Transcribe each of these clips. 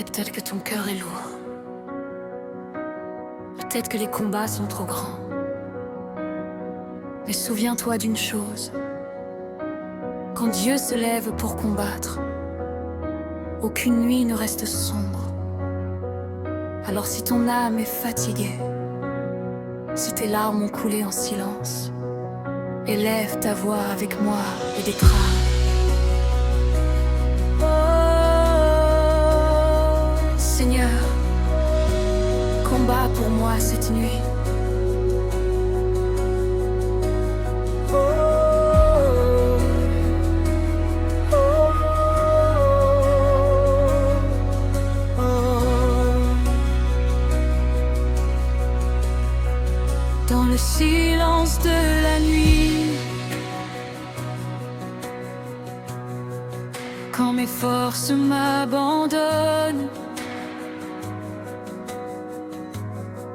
Et peut-être que ton cœur est lourd. Peut-être que les combats sont trop grands. Mais souviens-toi d'une chose. Quand Dieu se lève pour combattre, aucune nuit ne reste sombre. Alors si ton âme est fatiguée, si tes larmes ont coulé en silence, élève ta voix avec moi et déclare. Oh, Seigneur, combat pour moi cette nuit. Dans le silence de la nuit, quand mes forces m'abandonnent,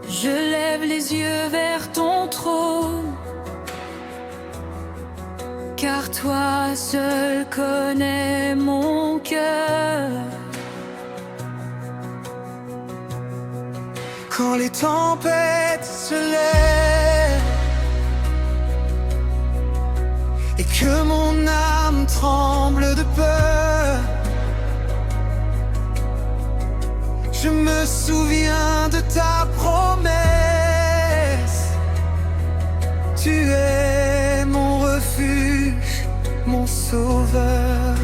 je lève les yeux vers ton trône, car toi seul connais mon cœur. Quand les tempêtes se lèvent et que mon âme tremble de peur, je me souviens de ta promesse. Tu es mon refuge, mon sauveur.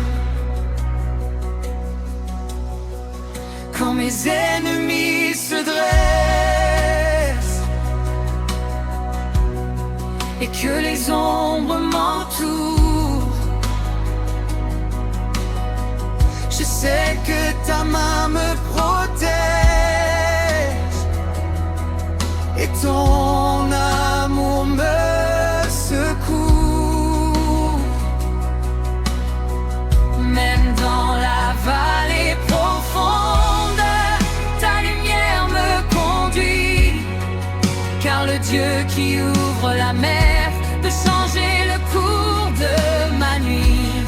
Quand mes ennemis se dressent et que les ombres m'entourent, je sais que ta main me protège et ton amour me secoue. Même dans la vallée profonde, ta lumière me conduit, car le Dieu qui ouvre la mer peut changer le cours de ma nuit.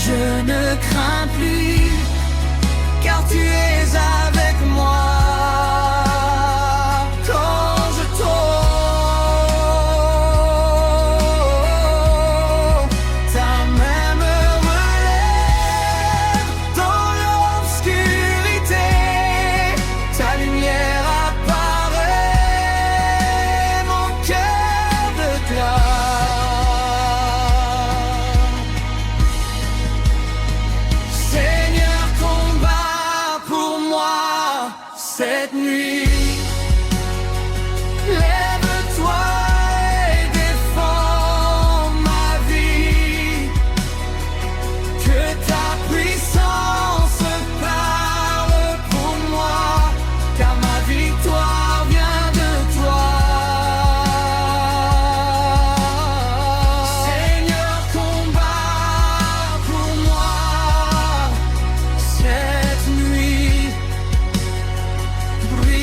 Je ne crains plus, car tu es avec moi. Quand je tombe, ta main me relève. Dans l'obscurité, ta lumière apparaît, mon cœur de glace. Seigneur, combat pour moi cette nuit. Lève-toi et défends ma vie. Que ta puissance parle pour moi, car ma victoire vient de toi. Seigneur, combat pour moi cette nuit. Brise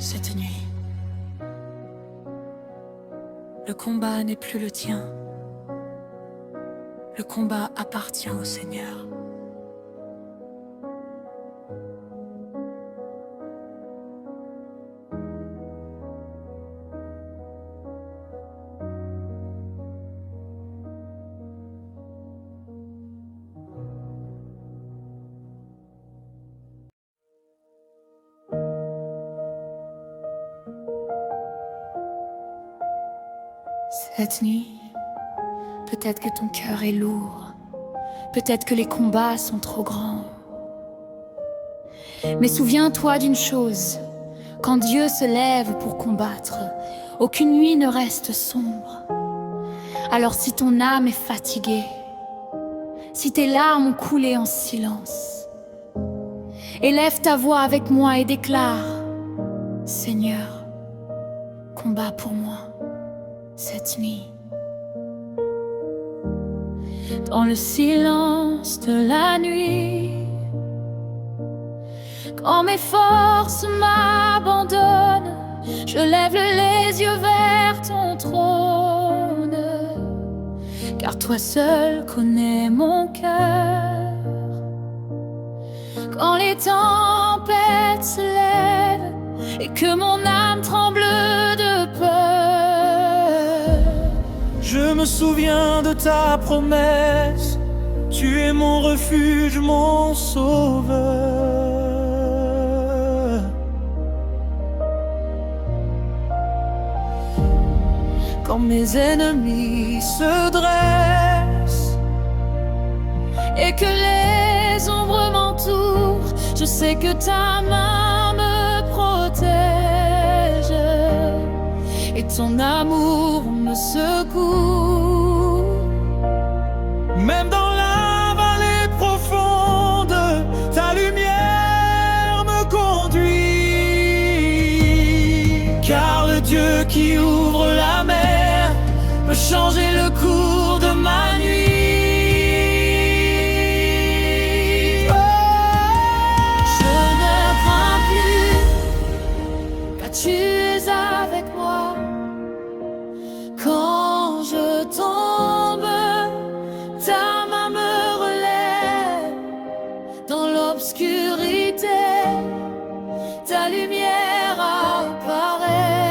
cette nuit. Le combat n'est plus le tien. Le combat appartient au Seigneur. Cette nuit, peut-être que ton cœur est lourd, peut-être que les combats sont trop grands. Mais souviens-toi d'une chose, quand Dieu se lève pour combattre, aucune nuit ne reste sombre. Alors si ton âme est fatiguée, si tes larmes ont coulé en silence, élève ta voix avec moi et déclare: Seigneur, combat pour moi cette nuit. Dans le silence de la nuit, quand mes forces m'abandonnent, je lève les yeux vers ton trône, car toi seul connais mon cœur. Quand les tempêtes se lèvent et que mon âme tremble de peur, je me souviens de ta promesse, tu es mon refuge, mon sauveur. Quand mes ennemis se dressent et que les ombres m'entourent, je sais que ta main me protège et ton amour me secoue. Même dans la vallée profonde, ta lumière me conduit. Car le Dieu qui ouvre la mer peut changer le cours de ma nuit. je ne crains plus, car tu es avec moi. Quand je tombe, ta main me relève. Dans l'obscurité, ta lumière apparaît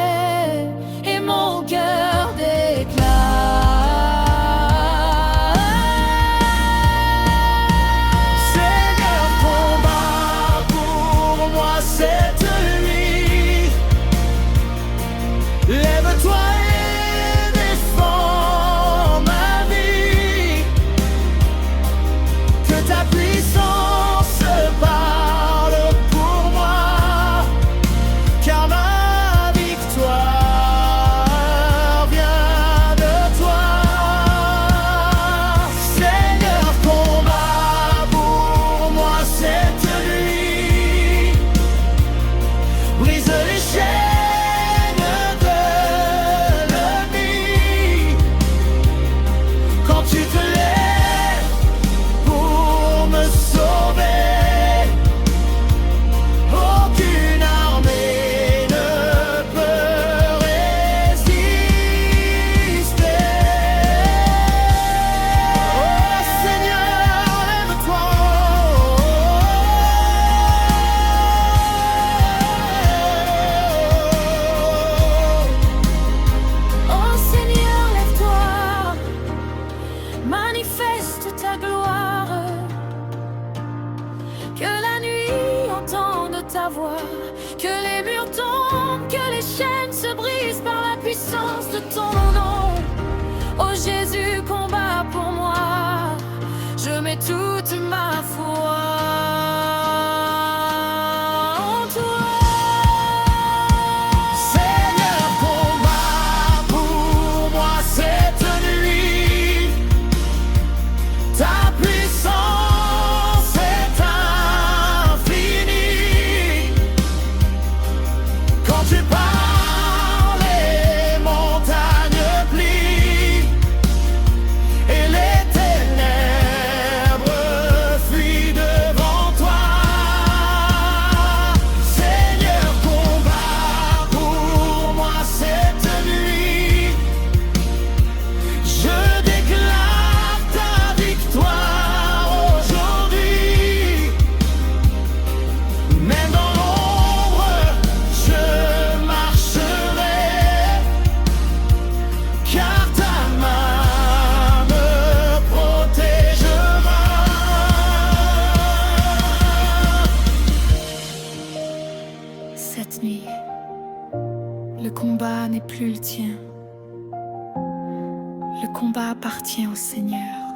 et mon cœur déclare: Seigneur, combat pour moi cette nuit. Lève-toi et défends ma vie. Que ta puissance parle pour moi, car ma victoire vient de toi. Seigneur, combat pour moi cette nuit. Brise les chaînes de l'ennemi. Quand tu te lèves pour me sauver, aucune armée ne peut résister. Oh Seigneur, lève-toi. Oh Seigneur, lève-toi, manifeste ta gloire. Que la nuit entende ta voix, que les murs tombent, que les chaînes se brisent par la puissance de ton nom. Oh Jésus, combat pour moi, je mets toute ma foi en toi. Seigneur, combat pour moi cette nuit. Ta puissance est infinie. Quand tu parles, les montagnes plient et les ténèbres cette nuit, le combat n'est plus le tien. Le combat appartient au Seigneur.